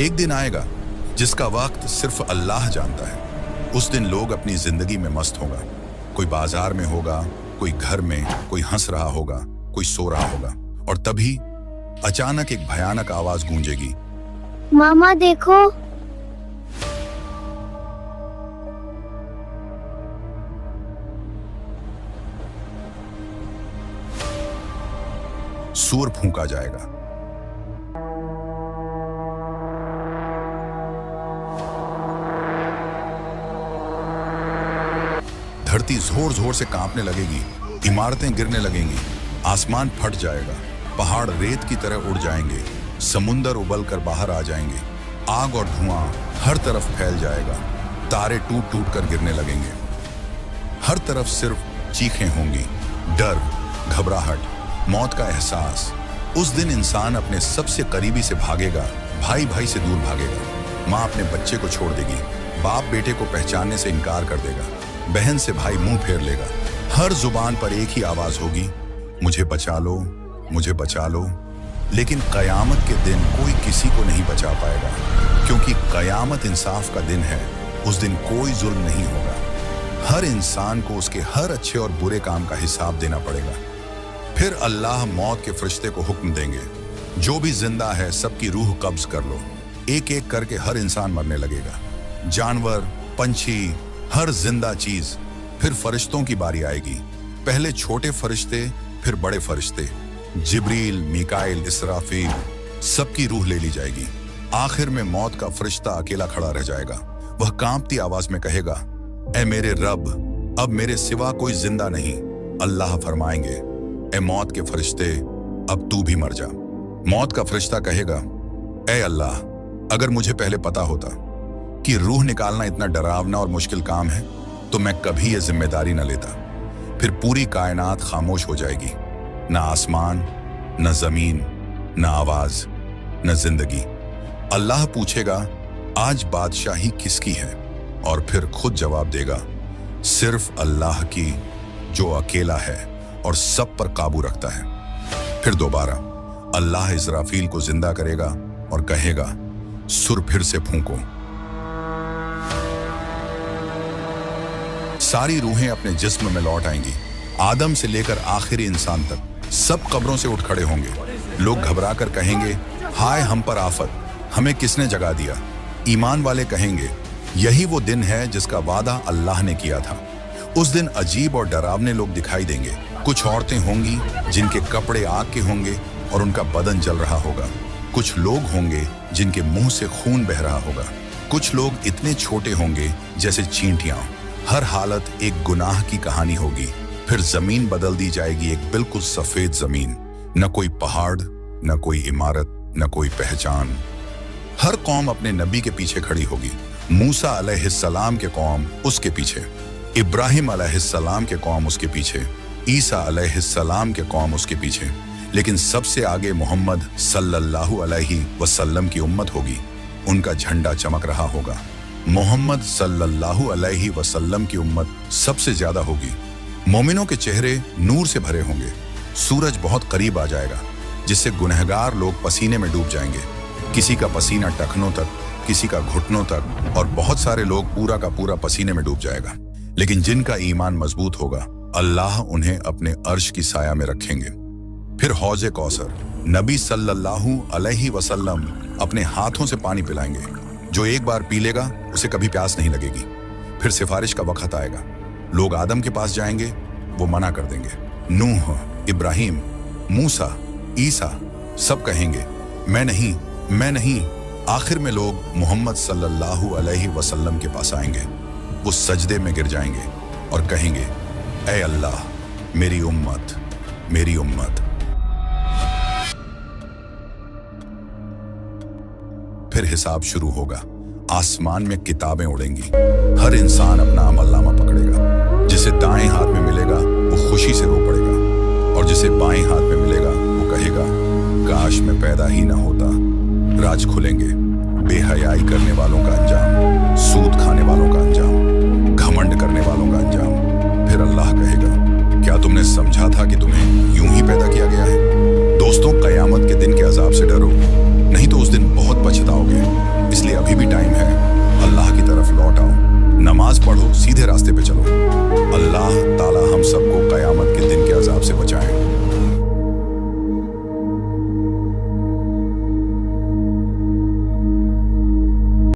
एक दिन आएगा जिसका वक्त सिर्फ अल्लाह जानता है। उस दिन लोग अपनी जिंदगी में मस्त होगा। कोई बाजार में होगा, कोई घर में, कोई हंस रहा होगा, कोई सो रहा होगा। और तभी अचानक एक भयानक आवाज गूंजेगी, मामा देखो। सूर फूंका जाएगा। धरती जोर जोर से कांपने लगेगी, इमारतें गिरने लगेंगी, आसमान फट जाएगा, पहाड़ रेत की तरह उड़ जाएंगे, समुंदर उबल कर बाहर आ जाएंगे, आग और धुआं हर तरफ फैल जाएगा, तारे टूट टूट कर गिरने लगेंगे। हर तरफ सिर्फ चीखें होंगी, डर, घबराहट, मौत का एहसास। उस दिन इंसान अपने सबसे करीबी से भागेगा, भाई भाई से दूर भागेगा, माँ अपने बच्चे को छोड़ देगी, बाप बेटे को पहचानने से इनकार कर देगा, बहन से भाई मुंह फेर लेगा। हर जुबान पर एक ही आवाज होगी, मुझे बचा लो, मुझे बचा लो। लेकिन कयामत के दिन कोई किसी को नहीं बचा पाएगा, क्योंकि कयामत इंसाफ का दिन है। उस दिन कोई जुल्म नहीं होगा। हर इंसान को उसके हर अच्छे और बुरे काम का हिसाब देना पड़ेगा। फिर अल्लाह मौत के फरिश्ते को हुक्म देंगे, जो भी जिंदा है सबकी रूह कब्ज कर लो। एक एक करके हर इंसान मरने लगेगा, जानवर, पंछी, हर जिंदा चीज। फिर फरिश्तों की बारी आएगी, पहले छोटे फरिश्ते, फिर बड़े फरिश्ते, जिब्रील, मीकाइल, इसराफील, सबकी रूह ले ली जाएगी। आखिर में मौत का फरिश्ता अकेला खड़ा रह जाएगा। वह कांपती आवाज में कहेगा, ऐ मेरे रब, अब मेरे सिवा कोई जिंदा नहीं। अल्लाह फरमाएंगे, ऐ मौत के फरिश्ते, अब तू भी मर जा। मौत का फरिश्ता कहेगा, ऐ अल्लाह, अगर मुझे पहले पता होता कि रूह निकालना इतना डरावना और मुश्किल काम है तो मैं कभी यह जिम्मेदारी न लेता। फिर पूरी कायनात खामोश हो जाएगी, न आसमान, न जमीन, न आवाज, न जिंदगी। अल्लाह पूछेगा, आज बादशाही किसकी है? और फिर खुद जवाब देगा, सिर्फ अल्लाह की, जो अकेला है और सब पर काबू रखता है। फिर दोबारा अल्लाह इस्राफील को जिंदा करेगा और कहेगा, सुर फिर से फूंको। सारी रूहें अपने जिस्म में लौट आएंगी, आदम से लेकर आखिरी इंसान तक। सब कब्रों से उठ खड़े होंगे। लोग घबरा कर कहेंगे, हाय हम पर आफत, हमें किसने जगा दिया? ईमान वाले कहेंगे, यही वो दिन है जिसका वादा अल्लाह ने किया था। उस दिन अजीब और डरावने लोग दिखाई देंगे। कुछ औरतें होंगी जिनके कपड़े आग के होंगे और उनका बदन जल रहा होगा। कुछ लोग होंगे जिनके मुंह से खून बह रहा होगा। कुछ लोग इतने छोटे होंगे जैसे चींटियां। हर हालत एक गुनाह की कहानी होगी। फिर जमीन बदल दी जाएगी, एक बिल्कुल सफेद जमीन, न कोई पहाड़, न कोई इमारत, न कोई पहचान। हर कौम अपने नबी के पीछे खड़ी होगी। मूसा अलैहिस्सलाम के कौम उसके पीछे, इब्राहिम अलैहिस्सलाम के कौम उसके पीछे, ईसा अलैहिस्सलाम के कौम उसके पीछे। लेकिन सबसे आगे मोहम्मद सल्लल्लाहु अलैहि वसल्लम की उम्मत होगी। उनका झंडा चमक रहा होगा। मोहम्मद सल्लल्लाहु अलैहि वसल्लम की उम्मत सबसे ज्यादा होगी। मोमिनों के चेहरे नूर से भरे होंगे। सूरज बहुत करीब आ जाएगा, जिससे गुनहगार लोग पसीने में डूब जाएंगे। किसी का पसीना टखनों तक, किसी का घुटनों तक, और बहुत सारे लोग पूरा का पूरा पसीने में डूब जाएगा। लेकिन जिनका ईमान मजबूत होगा, अल्लाह उन्हें अपने अर्श की साया में रखेंगे। फिर हौज़े कौसर, नबी सल्लल्लाहु अलैहि वसल्लम अपने हाथों से पानी पिलाएंगे। जो एक बार पी लेगा उसे कभी प्यास नहीं लगेगी। फिर सिफारिश का वक्त आएगा। लोग आदम के पास जाएंगे, वो मना कर देंगे। नूह, इब्राहिम, मूसा, ईसा सब कहेंगे, मैं नहीं, मैं नहीं। आखिर में लोग मोहम्मद सल्लल्लाहु अलैहि वसल्लम के पास आएंगे। वो सजदे में गिर जाएंगे और कहेंगे, ऐ अल्लाह, मेरी उम्मत, मेरी उम्मत। फिर हिसाब शुरू होगा। आसमान में किताबें उड़ेंगी। हर इंसान अपना अमलनामा पकड़ेगा। जिसे दाएं हाथ में मिलेगा वो खुशी से रो पड़ेगा, और जिसे बाएं हाथ में मिलेगा वो कहेगा, काश मैं पैदा ही ना होता। राज खुलेंगे। बेहयाई करने वालों का अंजाम, सूद खाने वालों का अंजाम, घमंड करने वालों का अंजाम। फिर अल्लाह कहेगा, क्या तुमने समझा था कि तुम्हें यूं ही पैदा किया गया है? दोस्तों, कयामत के दिन के अजाब से डरो, नहीं तो उस दिन बहुत पछताओगे। सीधे रास्ते पे चलो।